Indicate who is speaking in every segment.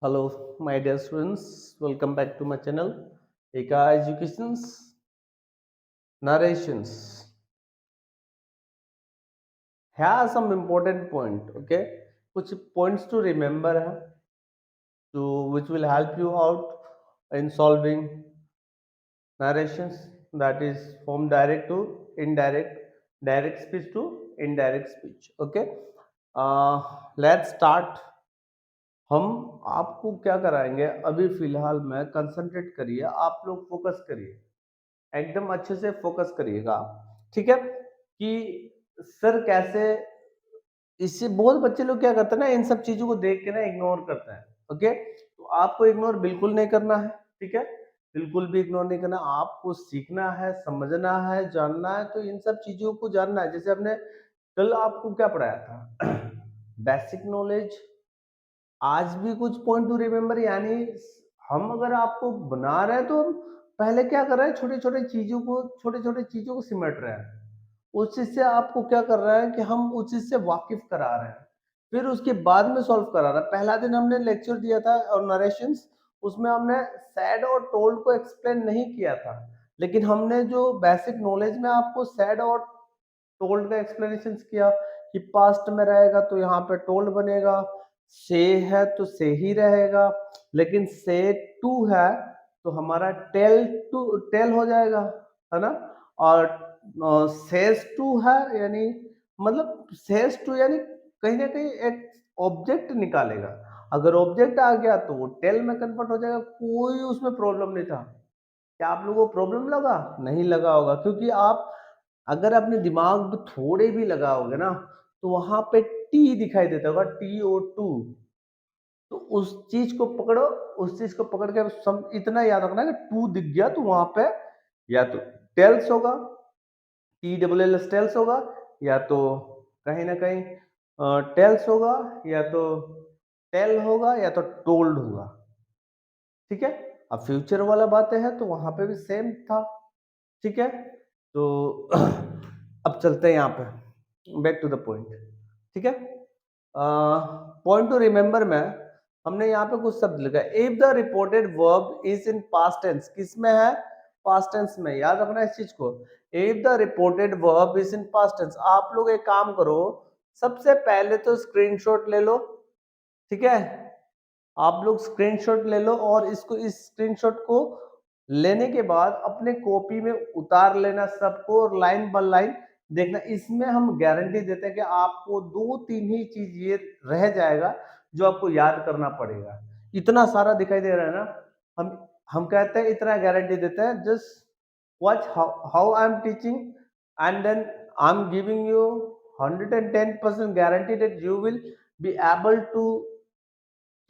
Speaker 1: Hello, my dear students. Welcome back to my channel, Eka Education's Narrations. Here are some important point. Okay, कुछ points to remember है, to which will help you out in solving narrations. That is from direct to indirect, direct speech to indirect speech. Okay, let's start. हम आपको क्या कराएंगे अभी फिलहाल में, concentrate करिए, आप लोग फोकस करिए, एकदम अच्छे से फोकस करिएगा। ठीक है कि सर कैसे, इससे बहुत बच्चे लोग क्या करते हैं ना, इन सब चीजों को देख के ना इग्नोर करते हैं। ओके, तो आपको इग्नोर बिल्कुल नहीं करना है। ठीक है, बिल्कुल भी इग्नोर नहीं करना, आपको सीखना है, समझना है, जानना है। तो इन सब चीजों को जानना है। जैसे हमने कल आपको क्या पढ़ाया था बेसिक नॉलेज। आज भी कुछ पॉइंट टू रिमेम्बर, यानी हम अगर आपको बना रहे हैं तो हम पहले क्या कर रहे हैं, छोटे छोटे चीजों को सिमट रहे हैं। उस चीज से आपको क्या कर रहा है कि हम उस चीज से वाकिफ करा रहे हैं, फिर उसके बाद में सॉल्व करा रहा है। पहला दिन हमने लेक्चर दिया था और नरेशंस, उसमें हमने सैड और टोल्ड को एक्सप्लेन नहीं किया था, लेकिन हमने जो बेसिक नॉलेज में आपको सैड और टोल्ड का एक्सप्लेनेशन किया कि पास्ट में रहेगा तो यहाँ पे टोल्ड बनेगा, से है तो से ही रहेगा, लेकिन से टू है तो हमारा टेल हो जाएगा, है ना। और सेज टू है, यानी मतलब सेज टू यानी कहीं ना कहीं एक ऑब्जेक्ट निकालेगा। अगर ऑब्जेक्ट आ गया तो वो टेल में कन्वर्ट हो जाएगा, कोई उसमें प्रॉब्लम नहीं था। क्या आप लोगों को प्रॉब्लम लगा? नहीं लगा होगा, क्योंकि आप अगर अपने दिमाग में थोड़े भी लगाओगे ना तो वहां पे टी दिखाई देता होगा, TO2। तो उस चीज को पकड़ो, उस चीज को पकड़ के इतना याद रखना कि टू दिख गया तो वहां पे या तो टेल्स होगा, TLLS टेल्स होगा, या तो कहीं ना कहीं टेल्स होगा, या तो टेल होगा, या तो टोल्ड होगा। ठीक है, अब फ्यूचर वाला बातें हैं तो वहां पे भी सेम था। ठीक है, तो अब चलते हैं यहाँ पे बैक टू द पॉइंट। ठीक है, पॉइंट टू रिमेंबर में हमने यहाँ पे कुछ शब्द लिखा है। If the reported verb is in past tense, किस में है? पास्ट टेंस में। याद रखना इस चीज को, if the reported verb is in past tense. आप लोग एक काम करो, सबसे पहले तो स्क्रीनशॉट ले लो। ठीक है, आप लोग स्क्रीनशॉट ले लो और इसको, इस स्क्रीनशॉट को लेने के बाद अपने कॉपी में उतार लेना सबको, और लाइन बाय लाइन देखना। इसमें हम गारंटी देते हैं कि आपको दो तीन ही चीज ये रह जाएगा जो आपको याद करना पड़ेगा। इतना सारा दिखाई दे रहा है ना, हम कहते हैं, इतना गारंटी देते हैं, just watch how I am teaching and then I am giving you 110% guarantee that you will be able to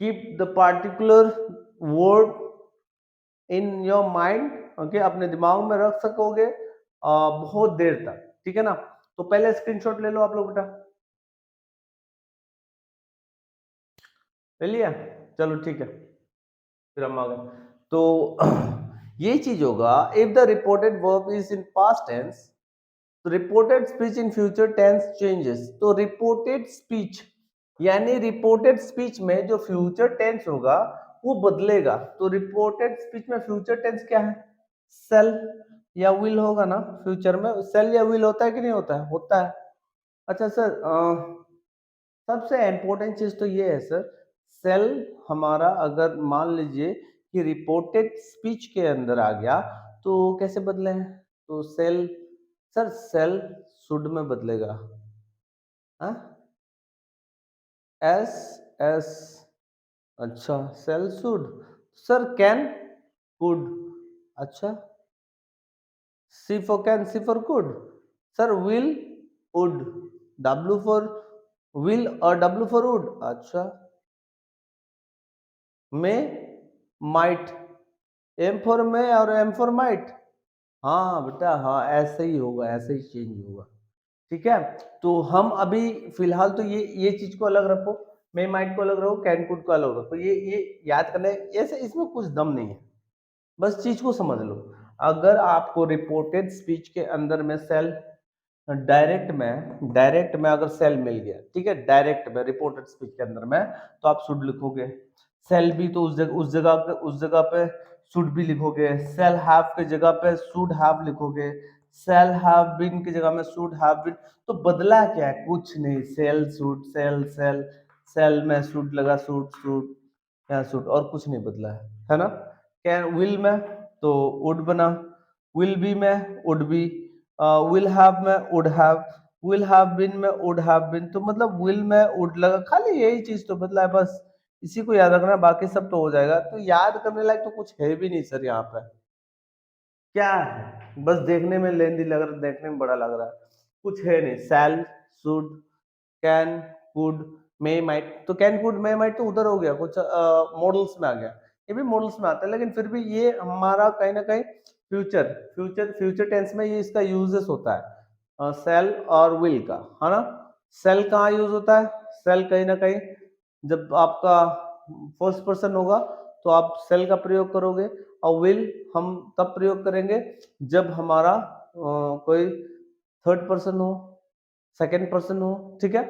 Speaker 1: keep the particular word in your mind। Okay, अपने दिमाग में रख सकोगे बहुत देर तक। ठीक है ना, तो पहले स्क्रीनशॉट ले लो आप लोग बेटा, ले लिया? चलो ठीक है, फिर हम आ गए। तो ये चीज होगा, if the reported verb is in past tense तो reported speech in future tense changes. तो रिपोर्टेड स्पीच यानी रिपोर्टेड स्पीच में जो फ्यूचर टेंस होगा वो बदलेगा। तो रिपोर्टेड स्पीच में फ्यूचर टेंस क्या है? सेल या विल होगा ना। फ्यूचर में सेल या विल होता है कि नहीं होता है? होता है। अच्छा सर, सबसे इम्पोर्टेंट चीज तो ये है सर, सेल हमारा अगर मान लीजिए कि रिपोर्टेड स्पीच के अंदर आ गया तो कैसे बदले हैं? तो सेल, सर सेल शुड में बदलेगा। हाँ, एस एस, अच्छा shall should. Sir can, could, अच्छा C for can, C for could. Sir will, would, W for will और डब्ल्यू फॉर वुड, अच्छा may, might, M for may और M for might. हाँ बेटा, हाँ ऐसे ही होगा, ऐसे ही चेंज होगा। ठीक है, तो हम अभी फिलहाल तो ये चीज को अलग रखो, मे माइट को अलग रखो, कैन कुड को अलग रखो। ये याद करना है, ऐसे इसमें कुछ दम नहीं है, बस चीज को समझ लो। अगर आपको रिपोर्टेड स्पीच के अंदर में सेल, डायरेक्ट में अगर सेल मिल गया, ठीक है, डायरेक्ट में रिपोर्टेड स्पीच के अंदर में, तो आप शुड लिखोगे। सेल भी तो उस जगह पे शुड भी लिखोगे, सेल हैव की जगह पे शुड हैव लिखोगे, सेल हैव बीन की जगह में शुड हैव बीन। तो बदला क्या है? कुछ नहीं, shall should shall shall, shall में शुड लगा शुड शुड, यहाँ शुड, और कुछ नहीं बदला है ना। कैन विल में तो वुड बना, विल बी में वुड बी, विल हैव में would have, will have been में वुड हैव बीन, तो मतलब विल में वुड लगा, खाली यही चीज तो बदला है बस। इसी को याद रखना, बाकी सब तो हो जाएगा। तो याद करने लायक तो कुछ है भी नहीं सर यहाँ पे। क्या है? बस देखने में लेंदी लग रहा है, देखने में बड़ा लग रहा है, कुछ है नहीं। Shall should can could may might, तो कैन कुड मे माइट तो उधर हो गया, कुछ मॉडल्स में आ गया, ये भी मॉडल्स में आता है, लेकिन फिर भी ये हमारा कहीं ना कहीं फ्यूचर टेंस में ये इसका यूजेस होता है, सेल और विल का, है ना। सेल कहाँ यूज होता है? सेल कहीं ना कहीं जब आपका फर्स्ट पर्सन होगा तो आप सेल का प्रयोग करोगे, और विल हम तब प्रयोग करेंगे जब हमारा कोई थर्ड पर्सन हो, सेकेंड पर्सन हो, ठीक है,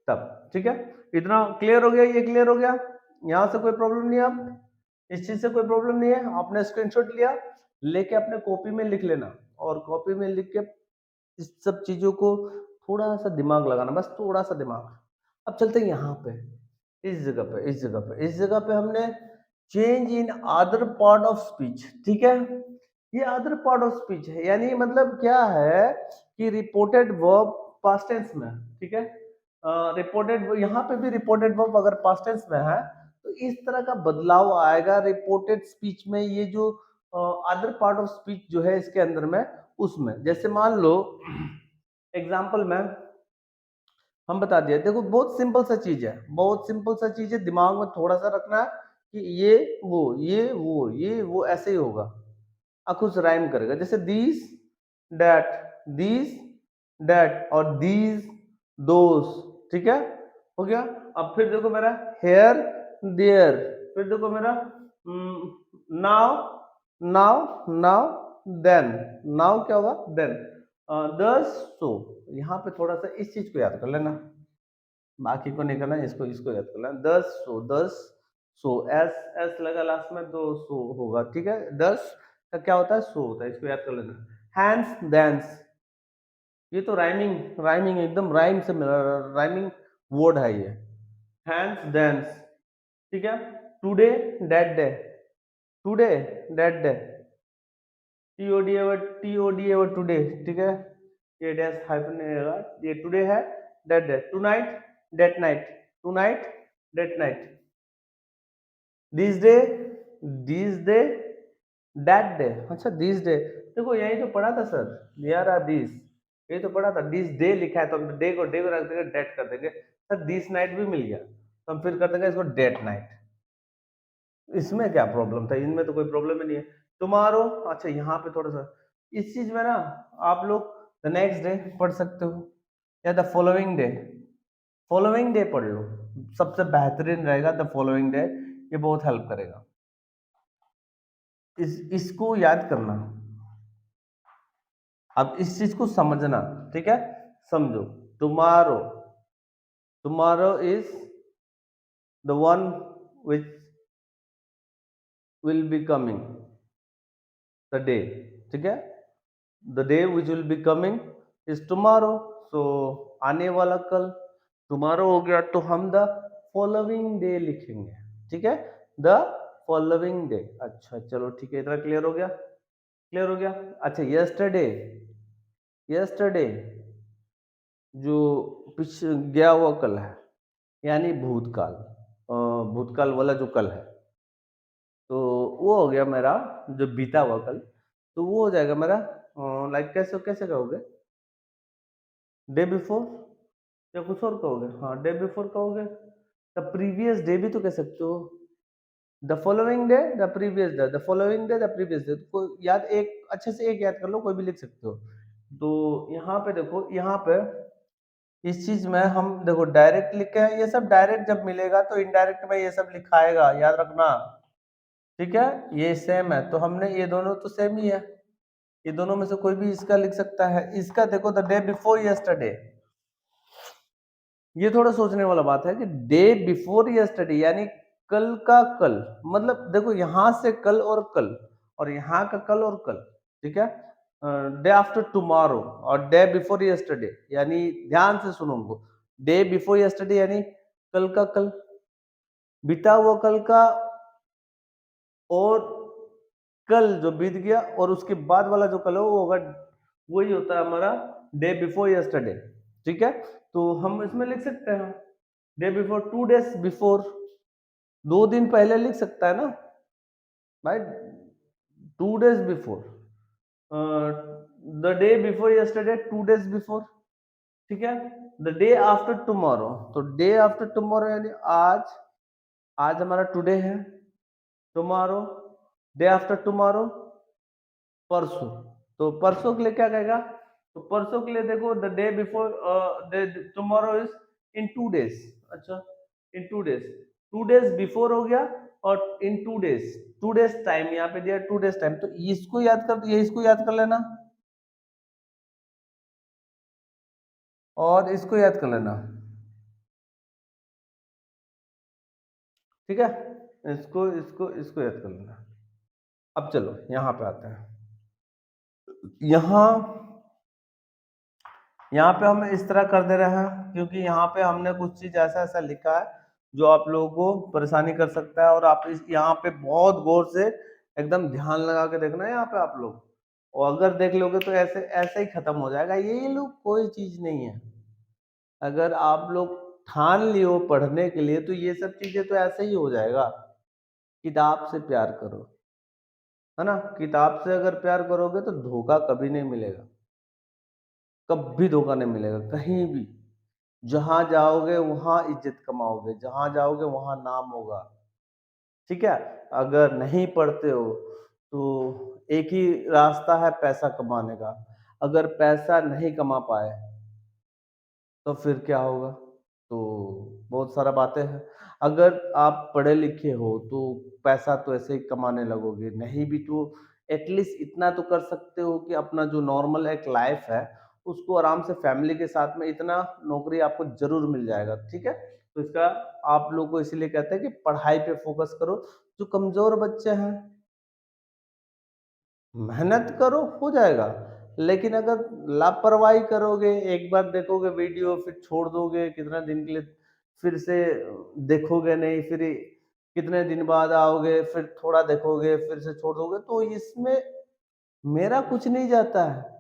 Speaker 1: तब। ठीक है, इतना क्लियर हो गया? ये क्लियर हो गया? यहाँ से कोई प्रॉब्लम नहीं है? आप इस चीज से कोई प्रॉब्लम नहीं है? आपने स्क्रीनशॉट लिया, लेके अपने कॉपी में लिख लेना, और कॉपी में लिख के इस सब चीजों को थोड़ा सा दिमाग लगाना, बस थोड़ा सा दिमाग। अब चलते हैं यहाँ पे, इस जगह पे हमने change in other part of speech, ठीक है। ये अदर पार्ट ऑफ स्पीच है, यानी मतलब क्या है कि रिपोर्टेड वर्ब पास्ट टेंस में, ठीक है। रिपोर्टेड, यहाँ पे भी रिपोर्टेड वर्ब अगर पास्ट टेंस में है तो इस तरह का बदलाव आएगा रिपोर्टेड स्पीच में। ये जो अदर पार्ट ऑफ स्पीच जो है इसके अंदर में, उसमें जैसे मान लो एग्जाम्पल में हम बता दिया, देखो बहुत सिंपल सा चीज है, बहुत सिंपल सा चीज है, दिमाग में थोड़ा सा रखना है कि ये वो ऐसे ही होगा, खुद राइम करेगा, जैसे दीस डैट, दीस डैट, और दीज दोस, ठीक है, हो गया। अब फिर देखो मेरा हेयर देयर, फिर देखो मेरा नाउ, नाउ देन, नाउ क्या होगा? देन, दस सो। यहाँ पे थोड़ा सा इस चीज को याद कर लेना, बाकी को नहीं करना, इसको इसको याद कर लेना। दस सो, दस सो, एस एस लगा लास्ट में तो सो होगा, ठीक है। दस का क्या होता है? सो होता है, इसको याद कर लेना। हैंड्स देंस, ये तो राइमिंग राइमिंग एकदम राइम से राइमिंग वर्ड है ये, हैंड्स देंस, ठीक है। Today that day, today that day, T O D एवर टुडे, ठीक है, ये डैश हाइफन रहेगा, ये टुडे है, that day, tonight that night, tonight that night, this day, this day that day, अच्छा दिस डे, देखो यही तो पढ़ा था सर, यार दिस, ये तो पढ़ा था, दिस डे लिखा है तो हम डे को रख देंगे, डेट कर देंगे सर, दिस नाइट भी मिल गया तो हम फिर कर देंगे इसको डेट नाइट। इसमें क्या प्रॉब्लम था? इनमें तो कोई प्रॉब्लम ही नहीं है। टुमारो, अच्छा यहाँ पे थोड़ा सा इस चीज में ना आप लोग द नेक्स्ट डे पढ़ सकते हो, या the following day, following day पढ़ लो, सबसे बेहतरीन रहेगा द फॉलोइंग डे, ये बहुत हेल्प करेगा। इसको याद करना, अब इस चीज को समझना, ठीक है, समझो। Tomorrow, tomorrow is the one which will be coming, the day, ठीक है, the day which will be coming is tomorrow, so आने वाला कल टुमारो हो गया, तो हम द फॉलोइंग डे लिखेंगे, ठीक है, द फॉलोइंग डे। अच्छा चलो ठीक है, इतना क्लियर हो गया, क्लियर हो गया। अच्छा यस्टरडे, यस्टरडे जो पिछ गया हुआ कल है, यानी भूतकाल, भूतकाल वाला जो कल है, तो वो हो गया मेरा जो बीता हुआ कल, तो वो हो जाएगा मेरा लाइक कैसे कैसे कहोगे? डे बिफोर, या कुछ और कहोगे? हाँ डे बिफोर कहोगे, द प्रीवियस डे भी तो कह सकते हो, the following day, the previous day, the following day, the previous day, को याद एक अच्छे से एक याद कर लो, कोई भी लिख सकते हो। तो यहाँ पे देखो, यहाँ पे इस चीज में हम देखो डायरेक्ट लिखे हैं, ये सब डायरेक्ट जब मिलेगा तो इनडायरेक्ट में ये सब लिखाएगा, याद रखना, ठीक है। ये सेम है तो हमने, ये दोनों तो सेम ही है, ये दोनों में से कोई भी इसका लिख सकता है। इसका देखो द डे बिफोर यस्टरडे, ये थोड़ा सोचने वाला बात है कि डे बिफोर यस्टरडे यानी कल का कल, मतलब देखो यहाँ से कल और यहाँ का कल और कल, ठीक है। डे आफ्टर टुमारो और डे बिफोर यस्टरडे, यानी ध्यान से सुनो उनको। डे बिफोर यस्टरडे यानी कल का कल, बीता हुआ कल का, और कल जो बीत गया, और उसके बाद वाला जो कल है वो होगा, वही होता है हमारा डे बिफोर यस्टरडे, ठीक है। तो हम इसमें लिख सकते हैं डे बिफोर, 2 days बिफोर, 2 दिन पहले लिख सकता है ना भाई, 2 days before, the day before yesterday, 2 days before, ठीक है। द डे आफ्टर टुमारो, तो डे आफ्टर टुमारो यानी आज, आज हमारा टुडे है, टुमारो, डे आफ्टर टुमारो, परसों, तो परसों के लिए क्या कहेगा, तो परसों के लिए देखो the day before, tomorrow is in 2 days, अच्छा इन 2 days, 2 days बिफोर हो गया, और इन 2 days, 2 days टाइम यहाँ पे दिया, 2 days टाइम, तो इसको याद कर, ये इसको याद कर लेना और इसको याद कर लेना, ठीक है। इसको याद कर लेना। अब चलो यहाँ पे आते हैं। यहाँ यहाँ पे हम इस तरह कर दे रहे हैं क्योंकि यहाँ पे हमने कुछ चीज ऐसा ऐसा लिखा है जो आप लोगों को परेशानी कर सकता है, और आप इस यहाँ पे बहुत गौर से एकदम ध्यान लगा के देखना है यहाँ पे आप लोग, और अगर देख लोगे तो ऐसे ऐसे ही खत्म हो जाएगा ये लोग, कोई चीज नहीं है। अगर आप लोग ठान लियो पढ़ने के लिए तो ये सब चीजें तो ऐसे ही हो जाएगा। किताब से प्यार करो, है ना, किताब से अगर प्यार करोगे तो धोखा कभी नहीं मिलेगा, कभी धोखा नहीं मिलेगा कहीं भी। जहां जाओगे वहां इज्जत कमाओगे, जहां जाओगे वहां नाम होगा, ठीक है। अगर नहीं पढ़ते हो तो एक ही रास्ता है पैसा कमाने का, अगर पैसा नहीं कमा पाए तो फिर क्या होगा, तो बहुत सारा बातें हैं। अगर आप पढ़े लिखे हो तो पैसा तो ऐसे ही कमाने लगोगे, नहीं भी तो एटलीस्ट इतना तो कर सकते हो कि अपना जो नॉर्मल एक लाइफ है उसको आराम से फैमिली के साथ में, इतना नौकरी आपको जरूर मिल जाएगा, ठीक है। तो इसका आप लोग को इसीलिए कहते हैं कि पढ़ाई पे फोकस करो। जो कमजोर बच्चे हैं मेहनत करो हो जाएगा, लेकिन अगर लापरवाही करोगे, एक बार देखोगे वीडियो फिर छोड़ दोगे कितना दिन के लिए, फिर से देखोगे नहीं, फिर कितने दिन बाद आओगे फिर थोड़ा देखोगे फिर से छोड़ दोगे, तो इसमें मेरा कुछ नहीं जाता है।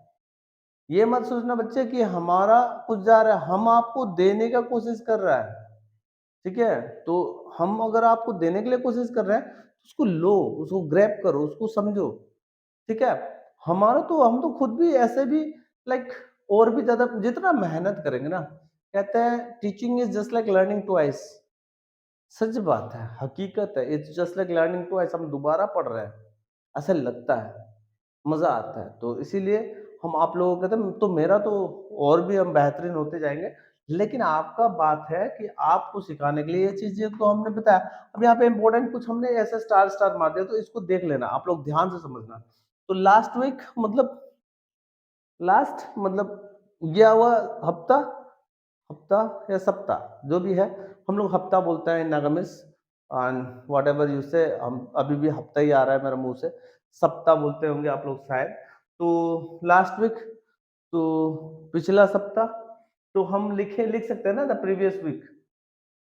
Speaker 1: ये मत सोचना बच्चे कि हमारा कुछ जा रहा है, हम आपको देने का कोशिश कर रहा है, ठीक है। तो हम अगर आपको देने के लिए कोशिश कर रहे हैं तो उसको लो, उसको ग्रैब करो, उसको समझो, ठीक है। हमारा तो, हम तो खुद भी ऐसे भी लाइक और भी ज्यादा जितना मेहनत करेंगे ना, कहते हैं teaching is just like learning twice, सच बात है, हकीकत है, it's just like learning twice, हम दोबारा पढ़ रहे हैं, ऐसा लगता है, मजा आता है। तो इसीलिए हम आप लोगों को कहते हैं, तो मेरा तो और भी हम बेहतरीन होते जाएंगे, लेकिन आपका बात है कि आपको सिखाने के लिए ये चीजें तो हमने बताया। अब यहाँ पे इंपॉर्टेंट कुछ हमने ऐसे स्टार स्टार मार दिया, तो इसको देख लेना, आप लोग ध्यान से समझना। तो लास्ट वीक मतलब, लास्ट मतलब गया हुआ हफ्ता, हफ्ता या सप्ताह जो भी है, हम लोग हफ्ता बोलते हैं इन नागामिस, एंड वॉट एवर यू से, हम अभी भी हफ्ता ही आ रहा है मेरे मुंह से, सप्ताह बोलते होंगे आप लोग शायद। तो लास्ट वीक, तो पिछला सप्ताह, तो हम लिख सकते हैं ना द प्रीवियस वीक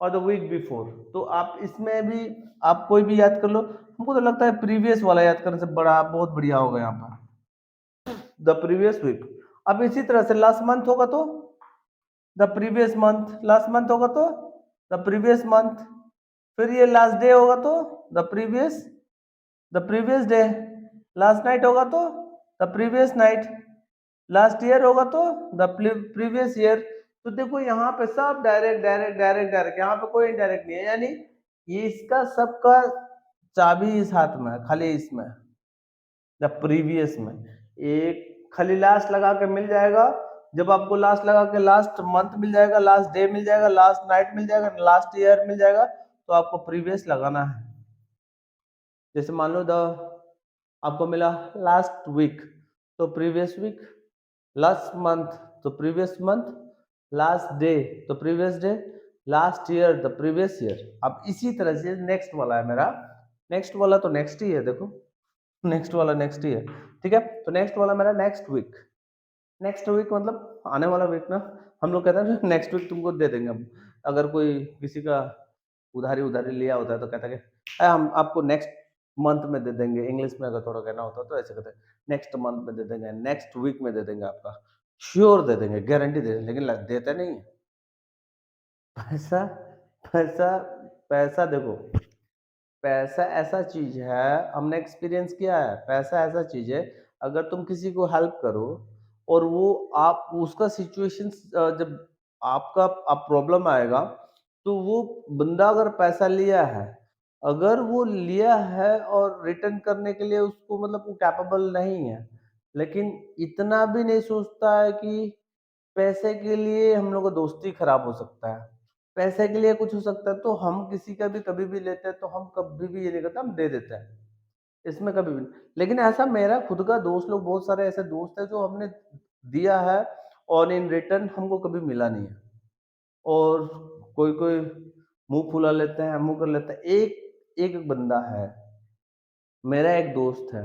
Speaker 1: और द वीक बिफोर। तो आप इसमें भी आप कोई भी याद कर लो, हमको तो लगता है प्रीवियस वाला याद करने से बड़ा बहुत बढ़िया होगा यहाँ पर, द प्रीवियस वीक। अब इसी तरह से लास्ट मंथ होगा तो the previous month, last month होगा तो द प्रीवियस मंथ, फिर ये लास्ट डे होगा तो the previous day, last night होगा तो the previous night, last year होगा तो द प्रीवियस ईयर। तो देखो यहाँ पे सब डायरेक्ट डायरेक्ट डायरेक्ट डायरेक्ट, यहाँ पे कोई इनडायरेक्ट नहीं है, यानी ये इसका सबका चाबी इस हाथ में है, खाली इसमें द प्रीवियस में एक खाली लास्ट लगा के मिल जाएगा। जब आपको लास्ट लगा के लास्ट मंथ मिल जाएगा, लास्ट डे मिल जाएगा, लास्ट नाइट मिल जाएगा, लास्ट ईयर मिल जाएगा, तो आपको प्रीवियस लगाना है। जैसे मान लो द आपको मिला लास्ट वीक, तो प्रीवियस वीक, लास्ट मंथ तो प्रीवियस मंथ, लास्ट डे तो previous day, last year, the previous year. अब इसी तरह से नेक्स्ट वाला है मेरा, नेक्स्ट वाला तो नेक्स्ट ही है, देखो नेक्स्ट वाला नेक्स्ट ही है, ठीक है। तो नेक्स्ट वाला मेरा नेक्स्ट वीक, नेक्स्ट वीक मतलब आने वाला वीक ना। हम लोग कहते हैं नेक्स्ट वीक तुमको दे देंगे हम। अगर कोई किसी का उधारी उधारी लिया होता है तो कहता है कि हम आपको नेक्स्ट मंथ में दे देंगे। इंग्लिश में अगर थोड़ा कहना होता है तो ऐसे कहते हैं नेक्स्ट मंथ में दे देंगे, नेक्स्ट वीक में दे देंगे, आपका श्योर दे देंगे, गारंटी दे देंगे, लेकिन देते नहीं है। पैसा पैसा पैसा देखो, पैसा ऐसा चीज है, हमने एक्सपीरियंस किया है, पैसा ऐसा चीज है, अगर तुम किसी को हेल्प करो और वो आप उसका सिचुएशन, जब आपका आप प्रॉब्लम आएगा तो वो बंदा अगर पैसा लिया है, अगर वो लिया है और रिटर्न करने के लिए उसको मतलब वो कैपेबल नहीं है, लेकिन इतना भी नहीं सोचता है कि पैसे के लिए हम लोग का दोस्ती खराब हो सकता है, पैसे के लिए कुछ हो सकता है, तो हम किसी का भी कभी भी लेते हैं तो हम कभी भी ये नहीं करते, हम दे देते हैं, इसमें कभी भी नहीं। लेकिन ऐसा मेरा खुद का दोस्त लोग बहुत सारे ऐसे दोस्त हैं जो हमने दिया है और इन रिटर्न हमको कभी मिला नहीं है। और कोई कोई मुंह फुला लेते हैं, मुंह कर लेते हैं। एक एक बंदा है, मेरा एक दोस्त है,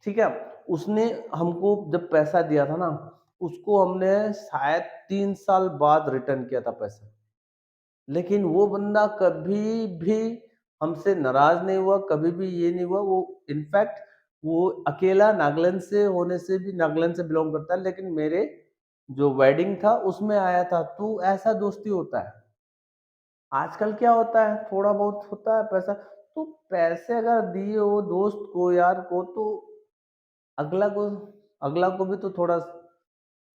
Speaker 1: ठीक है, उसने हमको जब पैसा दिया था ना, उसको हमने शायद 3 साल बाद रिटर्न किया था पैसा, लेकिन वो बंदा कभी भी हमसे नाराज नहीं हुआ, कभी भी ये नहीं हुआ। वो इनफैक्ट वो अकेला नागालैंड से होने से भी, नागालैंड से बिलोंग करता है, लेकिन मेरे जो वेडिंग था उसमें आया था। तो ऐसा दोस्ती होता है। आजकल क्या होता है, थोड़ा बहुत होता है पैसा, तो पैसे अगर दिए हो दोस्त को, यार को, तो अगला को अगला को भी तो थोड़ा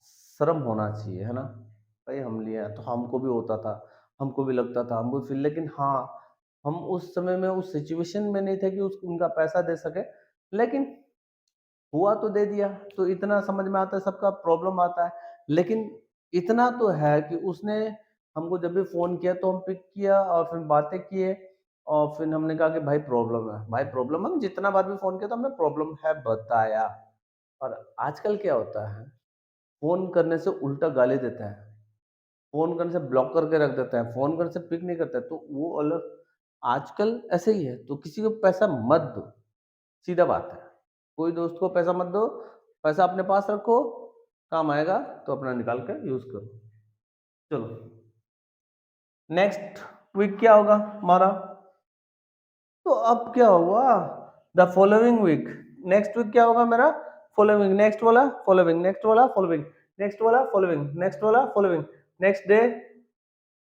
Speaker 1: शर्म होना चाहिए, है ना। भाई हम लिए हैं तो हमको भी होता था, हमको भी लगता था, हमको फिर, लेकिन हाँ, हम उस समय में उस सिचुएशन में नहीं थे कि उस उनका पैसा दे सके, लेकिन हुआ तो दे दिया। तो इतना समझ में आता है, सबका प्रॉब्लम आता है, लेकिन इतना तो है कि उसने हमको जब भी फोन किया तो हम पिक किया और फिर बातें किए, और फिर हमने कहा कि भाई प्रॉब्लम है, भाई प्रॉब्लम, हम जितना बार भी फोन किया तो हमने प्रॉब्लम है बताया। और आजकल क्या होता है, फ़ोन करने से उल्टा गाली देता है, फ़ोन करने से ब्लॉक करके रख देता है, फ़ोन करने से पिक नहीं करता है, तो वो अलग। आजकल ऐसे ही है, तो किसी को पैसा मत दो, सीधा बात है। कोई दोस्त को पैसा मत दो, पैसा अपने पास रखो, काम आएगा तो अपना निकाल के यूज़ करो। चलो, नेक्स्ट वीक क्या होगा हमारा? तो अब क्या हुआ, the following week, next week क्या होगा मेरा? फॉलोइंग, नेक्स्ट वाला फॉलोइंग, नेक्स्ट वाला फॉलोइंग, नेक्स्ट वाला फॉलोइंग, नेक्स्ट वाला फॉलोइंग, नेक्स्ट डे।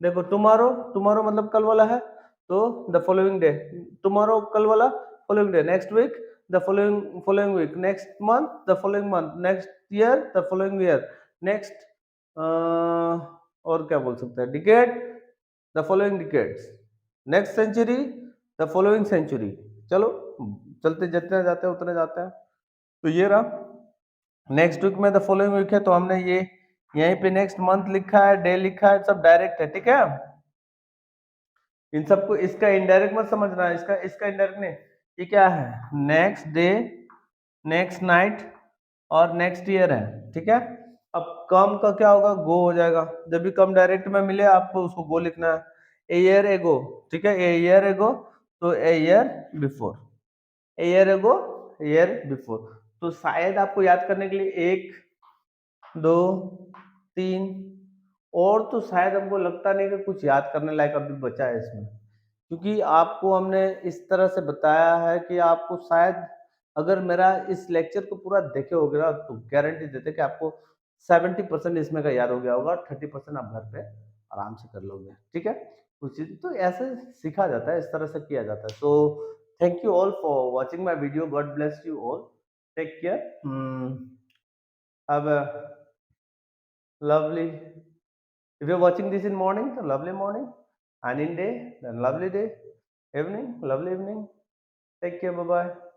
Speaker 1: देखो टुमारो, टुमारो मतलब कल वाला है, तो द फॉलोइंग डे, टुमारो कल वाला, following day, next week, the following following week, next month, the following month, next year, the following year, next और क्या बोल सकते हैं, decade, the following decades, next century, the following century. चलो, चलते जितने जाते हैं उतने जाते हैं। तो ये रहा नेक्स्ट वीक में, द फॉलोइंग वीक है, तो हमने ये यहीं पे नेक्स्ट मंथ लिखा है, डे लिखा है, सब डायरेक्ट है, ठीक है। इन सबको, इसका इनडायरेक्ट मत समझना है, इसका इसका इनडायरेक्ट नहीं। ये क्या है, नेक्स्ट डे, नेक्स्ट नाइट और नेक्स्ट ईयर है, ठीक है। अब कम का क्या होगा, गो हो जाएगा। जब भी कम डायरेक्ट में मिले आपको उसको गो लिखना है। ए ईयर एगो, ठीक है, ए ईयर एगो, तो a year before, a year ago, year before. तो शायद आपको याद करने के लिए एक, दो, तीन, और तो शायद हमको लगता नहीं कि कुछ याद करने लायक अभी बचा है इसमें, क्योंकि आपको हमने इस तरह से बताया है कि आपको शायद, अगर मेरा इस लेक्चर को पूरा देखे होगे ना, तो गारंटी देते कि आपको 70% इसमें का याद हो गया होगा, 30% आप घर पे आराम से कर लोगे, ठीक है। कुछ चीज तो ऐसे सीखा जाता है, इस तरह से किया जाता है। So thank you all for watching my video, God bless you all, take care, have a lovely. If you're watching this in morning, then lovely morning. And in day, then lovely day. Evening, lovely evening. Take care. Bye bye.